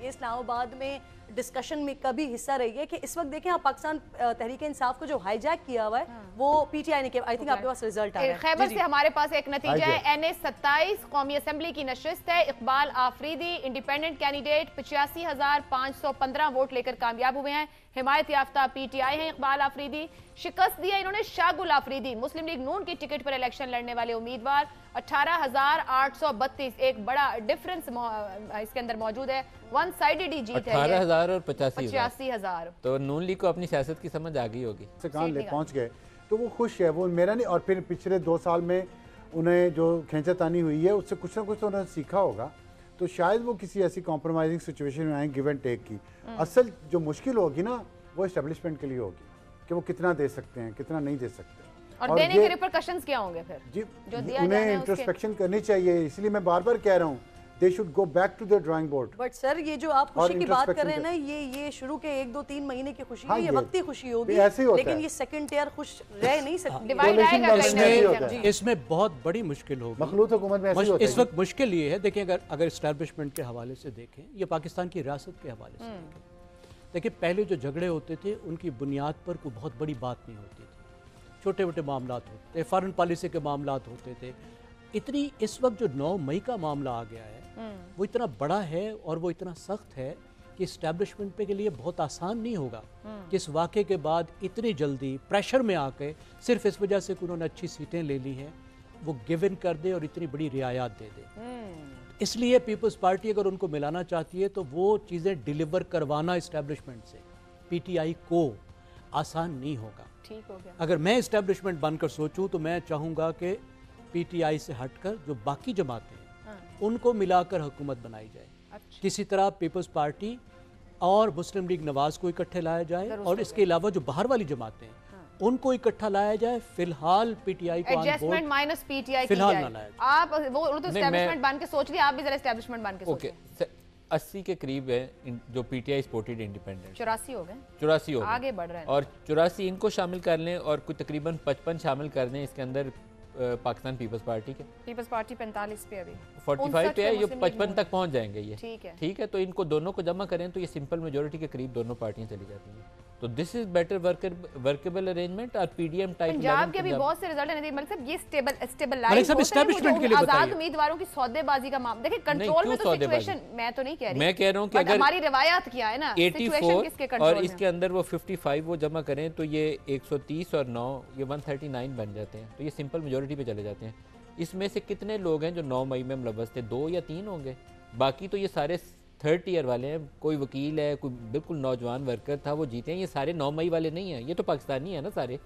اسلام آباد میں ڈسکشن میں کبھی حصہ رہی ہے کہ اس وقت دیکھیں آپ پاکستان تحریک انصاف کو جو ہائی جیک کیا ہوا ہے وہ پی ٹی آئی نے کیا. آئی تھنک آپ کے پاس رزلٹ آ رہا ہے. خیبر سے ہمارے پاس ایک نتیجہ ہے. NA-27 قومی اسمبلی کی نشست ہے. Iqbal Afridi independent candidate 85,515 vote لے کر کامیاب ہوئے ہیں. حمایت یافتہ پی ٹی آئی ہیں اقبال آفریدی. شکست دیا انہوں نے شاہ گل آفریدی, مسلم لیگ نون کی ٹکٹ پر الیکشن لڑنے والے امیدوار. 18,832 ایک بڑا ڈیفرنس اس کے اندر موجود ہے. ون سائیڈڈ ہی جیت ہے. 18,000 اور 85,000. تو نون لیگ کو اپنی سیاست کی سمجھ آ گئی ہوگی. کہاں لے پہنچ گئے تو وہ خوش ہے. وہ میرا نہیں, اور پھر پچھلے 2 سال میں انہیں جو کھینچا تانی ہوئی ہے اس سے کچھ نہ کچھ تو انہوں نے سیکھا ہوگا. تو شاید وہ کسی ایسی کمپرومائزنگ سچویشن میں آئیں, گیو اینڈ ٹیک کی. اصل جو مشکل ہوگی نا وہ اسٹیبلشمنٹ کے لیے ہوگی کہ وہ کتنا دے سکتے ہیں, کتنا نہیں دے سکتے. اور دینے کے ریپرکشنز کیا ہوں گے پھر؟ جی انہیں انٹروسپیکشن کرنی چاہیے. اس لیے میں بار بار کہہ رہا ہوں they should go back to their drawing board. But sir یہ جو آپ خوشی کی بات کر رہے ہیں نا, یہ شروع کے 1-2-3 مہینے کی خوشی ہے, یہ وقتی خوشی ہوگی, لیکن یہ سیکنڈ ٹیئر خوش رہ نہیں سکتی. اس میں بہت بڑی مشکل ہوگی. مخلوط حکومت میں ایسی ہوتا ہے. اس وقت مشکل یہ ہے, دیکھیں اگر اسٹیبلشمنٹ کے حوالے سے دیکھیں یا پاکستان کی ریاست کے حوالے سے دیکھیں, پہلے جو جھگڑے ہوتے تھے ان کی بنیاد پر کوئی بہت بڑی بات نہیں ہوتی تھی. چھوٹے موٹے معاملات ہوتے تھے, فارن پالیسی کے معاملات ہوتے تھے. اتنی اس وقت جو 9 مئی کا معاملہ آ گیا ہے وہ اتنا بڑا ہے اور وہ اتنا سخت ہے کہ اسٹیبلشمنٹ پہ کے لیے بہت آسان نہیں ہوگا کہ اس واقعے کے بعد اتنی جلدی پریشر میں آ کے صرف اس وجہ سے کہ انہوں نے اچھی سیٹیں لے لی ہیں وہ گیو ان کر دے اور اتنی بڑی رعایات دے دے. اس لیے پیپلز پارٹی اگر ان کو ملانا چاہتی ہے تو وہ چیزیں ڈیلیور کروانا اسٹیبلشمنٹ سے پی ٹی آئی کو آسان نہیں ہوگا. ٹھیک ہو گیا. اگر میں اسٹیبلشمنٹ بن کر سوچوں تو میں چاہوں گا کہ پی ٹی آئی سے ہٹ کر جو باقی جماعتیں ہیں ان کو ملا کر حکومت بنائی جائے. کسی طرح پیپلز پارٹی اور مسلم لیگ نواز کو اکٹھے لایا جائے اور اس کے علاوہ جو باہر والی جماعتیں ہیں ان کو اکٹھا لایا جائے. فی الحال پی ٹی آئی کو adjustment minus P T I فی الحال نہ لایا جائے. آپ وہ تو اسٹیبلشمنٹ بن کے سوچ لیا, آپ بھی ذرا اسٹیبلشمنٹ بن کے سوچیں. 80 کے قریب ہے جو P T I supported independent. 84 ہو گئے. 84 ہو گئے. آگے بڑھ رہے ہیں. اور 84 ان کو شامل کر لیں اور کوئی تقریباً 55 شامل کر دیں اس کے اندر پاکستان پیپلز پارٹی کے. پیپلز پارٹی 45 پہ ابھی 45 پہ ہے, یہ 55 تک پہنچ جائیں گے. یہ ٹھیک ہے. تو ان کو دونوں کو جمع کریں تو یہ سمپل میجورٹی کے قریب دونوں پارٹیاں چلی جاتی ہیں. تو this is better workable arrangement. اور P D M type Punjab کے بھی بہت سے رزلٹ ہیں. ملک صاحب یہ اسٹیبلائز اسٹیبلشمنٹ کے لیے آزاد امیدواروں کی سودے بازی کا معاملہ دیکھیں, کنٹرول میں تو سچویشن میں تو نہیں کہہ رہی, میں کہہ رہا ہوں کہ اگر ہماری روایات کیا ہے نا 84 اور اس کے اندر وہ 55 وہ جمع کریں تو یہ 130 اور 9 یہ 139 بن جاتے ہیں. تو یہ سمپل میجورٹی پہ چلے جاتے ہیں. اس میں سے کتنے لوگ ہیں جو 9 مئی میں ملوث تھے؟ 2 یا 3 ہوں گے. باقی تو یہ سارے 3rd ٹیئر والے ہیں. کوئی وکیل ہے, کوئی بالکل نوجوان ورکر تھا, وہ جیتے ہیں. یہ سارے 9 مئی والے نہیں ہیں, یہ تو پاکستانی ہیں نا سارے.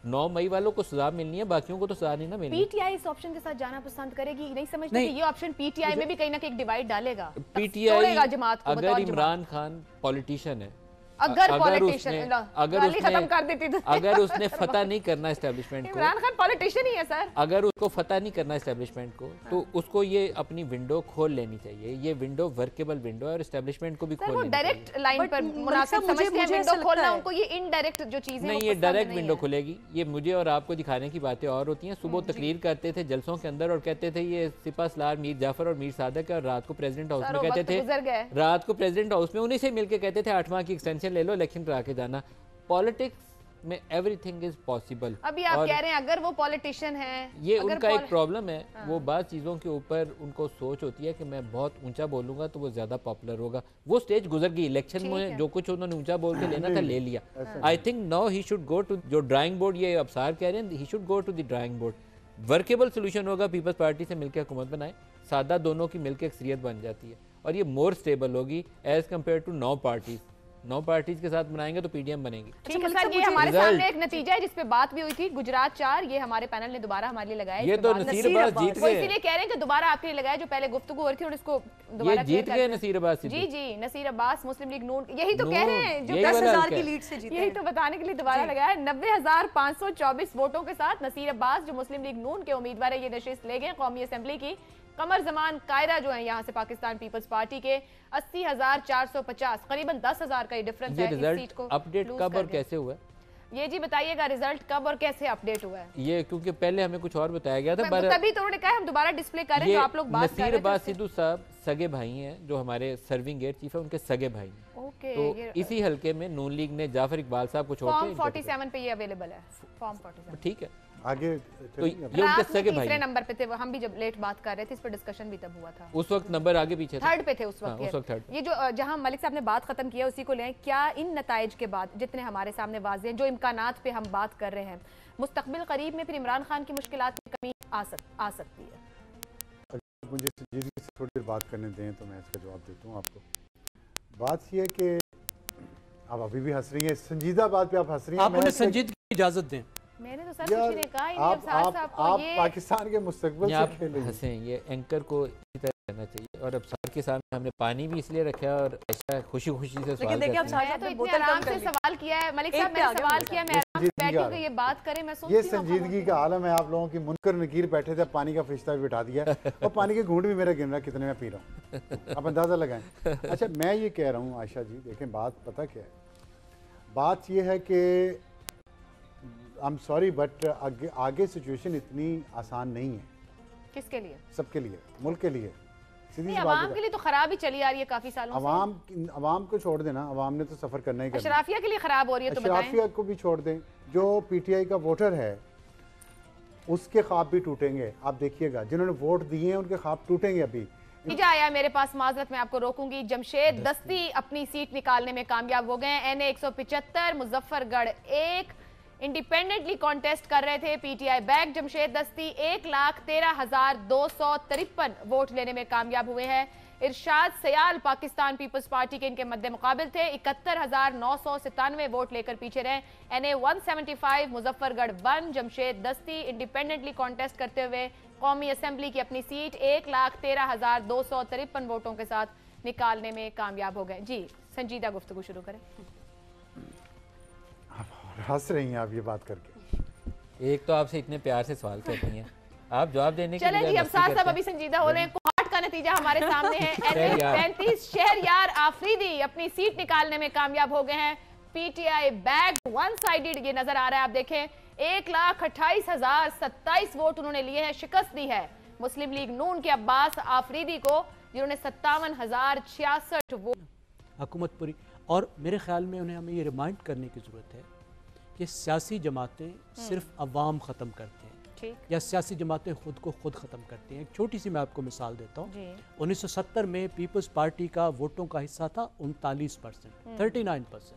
9 مئی والوں کو سزا ملنی ہے, باقیوں کو تو سزا نہیں نہ ملنی. P T I us option کے ساتھ جانا پسند کرے گی, نہیں سمجھتے کہ یہ آپشن پی ٹی آئی میں بھی کہیں نہ کہیں ڈیوائیڈ ڈالے گا, توڑے گا جماعت کو. اگر عمران خان پولیٹیشین ہے, اگر اس نے فتح نہیں کرنا اسٹیبلشمنٹ کو, عمران خان پولیٹیشین ہی ہے سر, اگر اس کو فتح نہیں کرنا اسٹیبلشمنٹ کو تو اس کو یہ اپنی ونڈو کھول لینی چاہیے. یہ ونڈو ورکیبل ونڈو ہے اور اسٹیبلشمنٹ کو بھی کھول لینی چاہیے. ڈائریکٹ لائن پر مناسب سمجھتے ہیں ونڈو کھولنا, ان کو یہ انڈائریکٹ جو چیزیں نہیں, یہ ڈائریکٹ ونڈو کھلے گی. یہ مجھے اور آپ کو دکھانے کی باتیں اور ہوتی ہیں. صبح تقریر کرتے تھے جلسوں کے اندر اور کہتے تھے یہ سپہ سالار میر جعفر اور میر صادق ہے, اور رات کو پریزیڈنٹ ہاؤس میں کہتے تھے, رات کو پریزیڈنٹ ہاؤس میں انہی سے مل کے کہتے تھے 8 ماہ کی ایکسٹینشن لے لو الیکشن کرا کے جانا. پالیٹکس میں ایوری تھنگ از پاسبل. ابھی آپ کہہ رہے ہیں اگر وہ پولیٹیشین ہیں, یہ ان کا ایک پرابلم ہے. وہ بعض چیزوں کے اوپر ان کو سوچ ہوتی ہے کہ میں بہت اونچا بولوں گا تو وہ زیادہ پاپولر ہوگا. وہ سٹیج گزر گئی. الیکشن میں جو کچھ انہوں نے اونچا بول کے لینا تھا لے لیا. I think now he should go to the drawing board, یہ ابصار کہہ رہے ہیں, he should go to the drawing board. Workable solution ہوگا, پیپلز پارٹی سے مل کے حکومت بنائے, سادہ دونوں کی مل کے اکثریت بن جاتی ہے اور یہ مور سٹیبل ہوگی as compare to 9 parties. 9 parties کے ساتھ بنائیں گے تو پی ڈی ایم بنے گی. ٹھیک ہے سر, یہ ہمارے سامنے ایک نتیجہ ہے جس پہ بات بھی ہوئی تھی. گجرات 4 یہ ہمارے پینل نے دوبارہ ہمارے لیے لگایا. یہ تو نصیر عباس جیت گئے, اسی لیے کہہ رہے ہیں کہ دوبارہ آپ کے لیے لگایا, جو پہلے گفتگو ہو رہی تھی اور اس کو دوبارہ جیت گئے نصیر عباس. جی نصیر عباس مسلم لیگ نون, یہی تو کہہ رہے ہیں جو 10,000 کی لیڈ سے جیتے, یہی تو بتانے کے لیے دوبارہ لگایا ہے. 90,524 ووٹوں کے ساتھ نصیر عباس جو مسلم لیگ نون کے امیدوار ہے یہ نشست لے گئے قومی اسمبلی کی. قمر زمان قائرہ جو ہیں یہاں سے پاکستان پیپلز پارٹی کے 80,450 قریباً 10,000 کا یہ ڈیفرنس ہے اس سیٹ کو. اپ ڈیٹ کب اور کیسے ہوا؟ ये जी बताइएगा रिजल्ट कब और कैसे अपडेट हुआ है? ये क्योंकि पहले हमें कुछ और बताया गया था, पर तभी तो उन्होंने कहा हम दोबारा डिस्प्ले कर रहे हैं, तो आप लोग बात कर रहे थे। नसीर अब्बास सिद्धू साहब सगे भाई हैं, जो हमारे सर्विंग एयर चीफ है, उनके सगे भाई हैं। तो इसी हल्के में नून लीग ने जाफर इकबाल साहब को छोड़ के फॉर्म 47 पे ये अवेलेबल है, फॉर्म 47। ठीक है, आगे तो ये उनके सगे भाई तीसरे नंबर पे थे, हम भी जब लेट बात कर रहे थे इस पर डिस्कशन भी तब हुआ था। उस वक्त नंबर आगे पीछे था, थर्ड पे थे उस वक्त। थर्ड। ये जो जहां मलिक साहब ने बात खत्म किया उसी को लें, क्या इन नताइज के बाद जितने हमारे सामने वाज़ेह हैं, जो इम्कानात पे हम बात कर रहे हैं, मुस्तकबिल करीब में फिर इमरान खान की मुश्किलात में कमी आ सकती है? अगर मुझे संजीदगी से थोड़ी देर बात करने दें तो मैं इसका जवाब देता हूँ आपको। बात ये है कि आप अभी भी हंस रही हैं, संजीदा बात पे आप हंस रही हैं। आप उन्हें संजीदगी की इजाजत दें। मैंने तो सर कुछ नहीं कहा, आप पाकिस्तान के मुस्तकबिल से खेल हंसे। ये एंकर को इसी तरह रहना चाहिए। और अब सर के सामने हमने पानी भी इसलिए रखा है और ऐसा खुशी खुशी से सवाल देखिए अब साहब तो इतने आराम से सवाल किया है मलिक साहब, मैंने सवाल किया, मैं आराम से बैठी हूं ये बात करें, मैं सोचती हूं ये संजीदगी का आलम है। आप लोगों की मुनकर नकीर बैठे थे, पानी का फरिश्ता भी बिठा दिया और पानी के घूंट भी मेरा गिन रहा कितने मैं पी रहा हूँ, आप अंदाजा लगाएं। अच्छा मैं ये कह रहा हूँ आयशा जी, देखें बात पता क्या है, बात ये है कि आई एम सॉरी बट आगे सिचुएशन इतनी आसान नहीं है। किसके लिए? सबके लिए, मुल्क के लिए, नहीं अवाम के लिए तो खराब ही चली आ रही है काफी सालों से। अवाम को छोड़ देना, अवाम ने तो सफर करना ही करना। अशराफिया के लिए खराब हो रही है तो बताएं। अशराफिया को भी छोड़ दें, जो पीटीआई का वोटर है उसके ख्वाब भी टूटेंगे। आप देखिएगा जिन्होंने वोट दिए हैं उनके ख्वाब टूटेंगे। अभी नतीजा आया मेरे पास, माजरत में आपको रोकूंगी। जमशेद दस्ती अपनी सीट निकालने में कामयाब हो गए। NA 175 मुजफ्फरगढ़ 1 इंडिपेंडेंटली कॉन्टेस्ट कर रहे थे। पीटीआई बैक जमशेद दस्ती 1,13,253 वोट लेने में कामयाब हुए हैं। इरशाद सयाल पाकिस्तान पीपल्स पार्टी के इनके मद्दे मुकाबिल थे, 71,997 वोट लेकर पीछे रहे। NA 175 मुजफ्फरगढ़ 1 जमशेद दस्ती इंडिपेंडेंटली कॉन्टेस्ट करते हुए कौमी असेंबली की अपनी सीट 1,13,253 वोटों के साथ निकालने में कामयाब हो गए। जी संजीदा गुफ्तगू शुरू करें। हंस रही हैं आप ये बात करके। एक तो आपसे इतने प्यार से सवाल करती हैं, आप जवाब देने के लिए चलें जी अब साथ साथ अभी संजीदा हो रहे हैं। कोहाट का नतीजा हमारे सामने है। NA 35 शहरयार आफरीदी अपनी सीट निकालने में कामयाब हो गए हैं। पीटीआई बैक वन साइडेड ये नजर आ रहा है, आप देखें 1,28,027 वोट उन्होंने लिए हैं। शिकस्त दी है मुस्लिम लीग नून के अब्बास आफरीदी को, जिन्होंने 57,066 वोट हुकूमत पूरी। और मेरे ख्याल में उन्हें हमें ये रिमाइंड करने की ज़रूरत है कि सियासी जमातें सिर्फ अवाम ख़त्म करते हैं या सियासी जमातें खुद को खुद ख़त्म करती हैं। एक छोटी सी मैं आपको मिसाल देता हूँ। 1970 में पीपल्स पार्टी का वोटों का हिस्सा था 39%, 39%।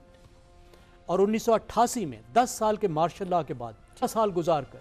और 1988 में 10 साल के मार्शल लॉ के बाद 6 साल गुजार कर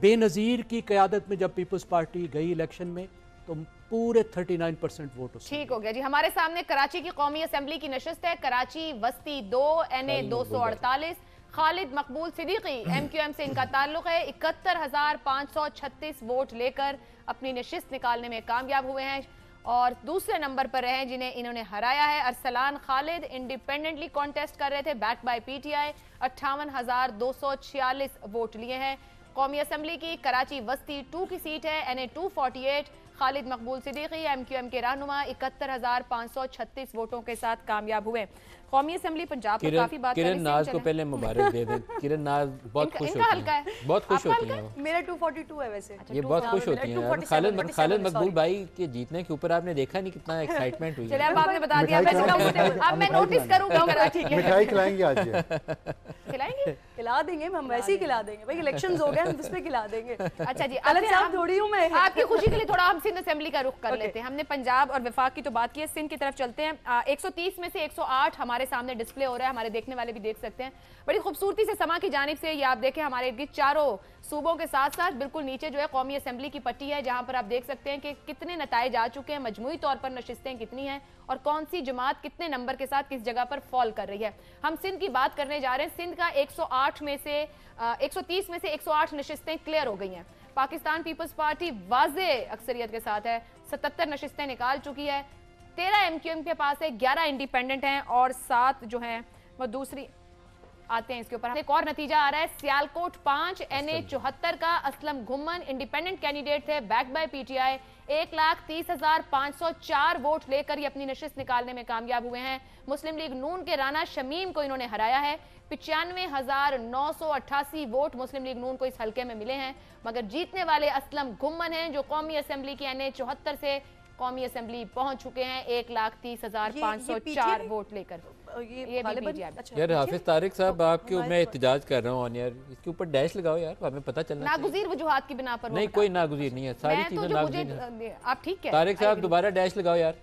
बेनज़ीर की क़यादत में जब पीपल्स पार्टी गई इलेक्शन में तो पूरे 39% वोट। ठीक हो गया जी। हमारे सामने कराची की कौमी असेंबली की नशिस्त है। कराची वस्ती 2 NA 248 खालिद मकबूल सिद्दीकी MQM से इनका ताल्लुक है। 71,536 वोट लेकर अपनी नशिस्त निकालने में कामयाब हुए हैं और दूसरे नंबर पर रहे जिन्हें इन्होंने हराया है। अरसलान खालिद इंडिपेंडेंटली कॉन्टेस्ट कर रहे थे, बैक बाय PTI, 58,246 वोट लिए हैं। कौमी असेंबली की कराची वस्ती 2 की सीट है। NA 248 खालिद मकबूल सिद्दीकी MQM के रहनुमा 71,536 वोटों के साथ कामयाब हुए। कौमी असेंबली पंजाब पर काफी बात किरण नाज को पहले मुबारक दे दें। किरण नाज बहुत खुश होती हैं, बहुत खुश होती हैं। मेरा 242 है वैसे। ये बहुत खुश होती हैं। खालिद मकबूल भाई के जीतने के ऊपर आपने देखा नहीं कितना एक्साइटमेंट हुई। चलिए अब आपने बता दिया, अब मैं नोटिस करूंगा। ठीक है, मिठाई खिलाएंगे आज। खिलाएंगे, खिला देंगे, हम वैसे ही खिला देंगे भाई, इलेक्शंस हो गए हम इस पे खिला देंगे। अच्छा जी, अलग साहब थोड़ी हूं मैं। आपकी खुशी के लिए थोड़ा हम सिंध असेंबली का रुख कर लेते हैं। हमने पंजाब और वफाक की तो बात की है, सिंध की तरफ चलते हैं। 130 में से 108 हमारे सामने डिस्प्ले हो रहा है, हमारे देखने वाले भी देख सकते हैं। बड़ी खूबसूरती से समा की जानिब से ये आप देखें, हमारे इर्द गिर्द चारों सूबों के साथ साथ बिल्कुल नीचे जो है कौमी असेंबली की पट्टी है, जहां पर आप देख सकते हैं कि कितने नताइज आ चुके हैं, मजमूई तौर पर नशिस्तें कितनी हैं और कौन सी जमात कितने नंबर के साथ किस जगह पर फॉल कर रही है। हम सिंध की बात करने जा रहे हैं। सिंध का 130 में से 108 नशिस्तें क्लियर हो गई हैं। पाकिस्तान पीपल्स पार्टी वाज़े अक्सरियत के साथ है, 77 नशिस्तें निकाल चुकी है। 13 MQM के पास है, 11 इंडिपेंडेंट हैं और 7 जो हैं वो दूसरी आते हैं इसके ऊपर। एक और नतीजा आ रहा है, सियालकोट 5 NA 74 का असलम घुम्मन इंडिपेंडेंट कैंडिडेट थे, बैक बाय PTI, 1,30,504 वोट लेकर ये अपनी नशिस्त निकालने में कामयाब हुए हैं। मुस्लिम लीग नून के राना शमीम को इन्होंने हराया है। 95,988 वोट मुस्लिम लीग नून को इस हलके में मिले हैं, मगर जीतने वाले असलम घुम्मन हैं जो कौमी असेंबली की NA 74 से कौमी असेंबली पहुंच चुके हैं 1,30,504 वोट लेकर। ये यार हाफिज तारिक साहब, आपके मैं एहतजाज कर रहा हूँ यार, इसके ऊपर डैश लगाओ यार, हमें पता चलना नागुज़ीर वजूहात की बिना पर नहीं, कोई नागुज़ीर नहीं है, सारी चीजें नागुज़ीर। आप ठीक है तारिक साहब दोबारा डैश लगाओ यार।